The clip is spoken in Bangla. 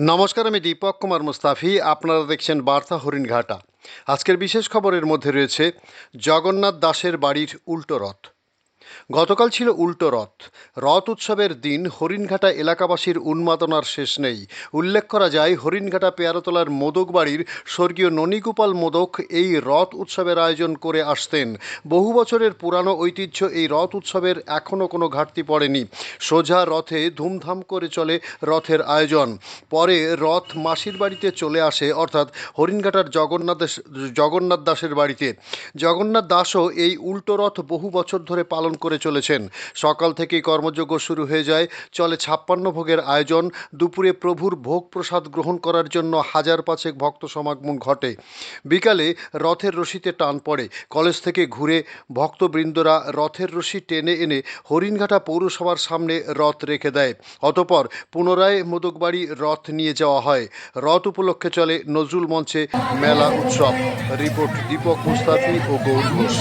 নমস্কার, আমি দীপক কুমার মুস্তাফি। আপনারা দেখছেন বার্তা হরিণঘাটা। আজকের বিশেষ খবরের মধ্যে রয়েছে জগন্নাথ দাসের বাড়ির উল্টো রথ। গতকাল ছিল উল্টো রথ। রথ উৎসবের দিন হরিণঘাটা এলাকাবাসীর উন্মাদনার শেষ নেই। উল্লেখ করা যায়, হরিণঘাটা পেয়ারতলার মোদক বাড়ির স্বর্গীয় ননীগোপাল মোদক এই রথ উৎসবের আয়োজন করে আসতেন। বহু বছরের পুরানো ঐতিহ্য এই রথ উৎসবের এখনও কোনো ঘাটতি পড়েনি। সোজা রথে ধুমধাম করে চলে রথের আয়োজন। পরে রথ মাসির বাড়িতে চলে আসে, অর্থাৎ হরিণঘাটার জগন্নাথ দাসের বাড়িতে। জগন্নাথ দাসও এই উল্টো রথ বহু বছর ধরে পালন করে চলেছেন। সকাল থেকেই কর্মযজ্ঞ শুরু হয়ে যায়, চলে 56 ভোগের আয়োজন। দুপুরে প্রভুর ভোগ প্রসাদ গ্রহণ করার জন্য হাজার পাঁচেক ভক্ত সমাগম ঘটে। বিকালে রথের রশিতে টান পড়ে। কলেজ থেকে ঘুরে ভক্তবৃন্দরা রথের রশি টেনে এনে হরিণঘাটা পৌরসভার সামনে রথ রেখে দেয়। অতঃপর পুনরায় মোদকবাড়ি রথ নিয়ে যাওয়া হয়। রথ উপলক্ষে চলে নজরুল মঞ্চে মেলা উৎসব। রিপোর্ট দীপক মুস্তাফি ও গৌর ঘোষ।